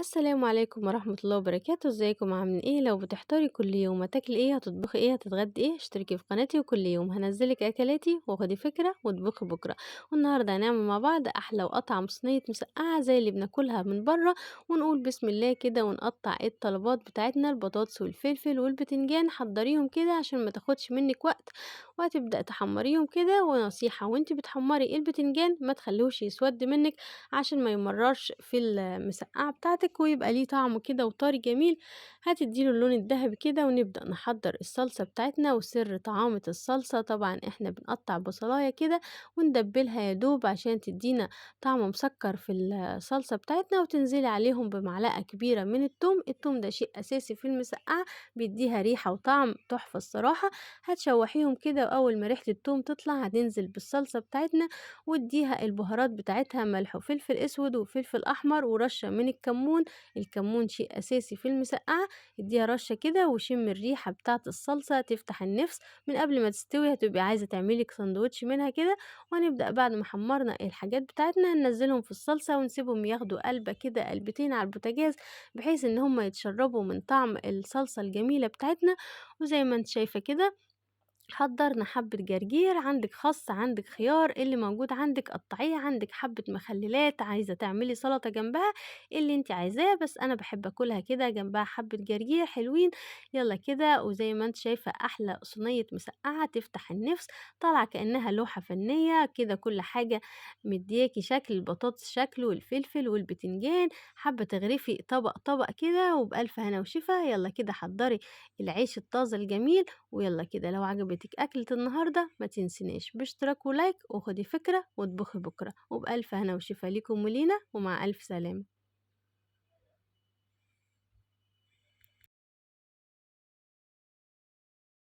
السلام عليكم ورحمة الله وبركاته، ازيكم عاملين ايه؟ لو بتحتاري كل يوم هتاكلي ايه، هتطبخي ايه، هتتغدي ايه، اشتركي في قناتي وكل يوم هنزلك اكلاتي وخدي فكرة واطبخي بكرة. والنهاردة هنعمل مع بعض احلى واطعم صينية مسقعة زي اللي بناكلها من بره. ونقول بسم الله كده ونقطع ايه الطلبات بتاعتنا: البطاطس والفلفل والبتنجان، حضريهم كده عشان ما تاخدش منك وقت. وهتبدأ تحمريهم كده، ونصيحة وانتي بتحمري البتنجان ما تخليهوش يسود منك عشان ما يمررش في المسقعة بتاعتك ويبقى ليه طعم كده وطري جميل. هتديله اللون الذهبي كده ونبدأ نحضر الصلصة بتاعتنا. وسر طعامة الصلصة طبعا احنا بنقطع بصلاية كده وندبلها يا دوب عشان تدينا طعم مسكر في الصلصة بتاعتنا، وتنزلي عليهم بمعلقة كبيرة من التوم. التوم ده شيء أساسي في المسقعة، بيديها ريحة وطعم تحفة الصراحة. هتشوحيهم كده، وأول ما ريحة التوم تطلع هتنزل بالصلصة بتاعتنا واديها البهارات بتاعتها: ملح وفلفل اسود وفلفل احمر ورشه من الكمون. الكمون شيء اساسي في المسقعه. اديها رشه كده وشم الريحه بتاعت الصلصه تفتح النفس. من قبل ما تستوي هتبقي عايزه تعملي سندوتش منها كده. وهنبدا بعد ما حمرنا الحاجات بتاعتنا ننزلهم في الصلصه ونسيبهم ياخدوا قلبه كده قلبتين على البوتاجاز، بحيث ان هم يتشربوا من طعم الصلصه الجميله بتاعتنا. وزي ما انت شايفه كده حضّرنا حبّة جرجير، عندِك خَصّ، عندِك خيار، اللي موجود عندِك قطّعيه، عندِك حبّة مخلّلات، عايزة تعملي سَلطة جنبها، اللي أنتِ عايزاه، بس أنا باحب آكلها كده جنبها حبّة جرجير حلوين. يالّا كده، وزي ما أنتِ شايفة أحلى صينية مسقعة تفتح النِّفس، طالعة كإنها لوحة فنية كده، كل حاجة مدّياكِ شكل، البطاطس شكل والفلفل والبتنجان، حابة تغرفي طبق، طبق كده وبألف هنا وشفا. يالّا كده حضّري العيش الطازة الجميل. ويلا كده لو عجبتك أكلة النهاردة ما تنسيناش باشتراك ولايك، وخدي فكرة واطبخي بكرة، وبألف هنا وشفا ليكم ولينا، ومع ألف سلامة.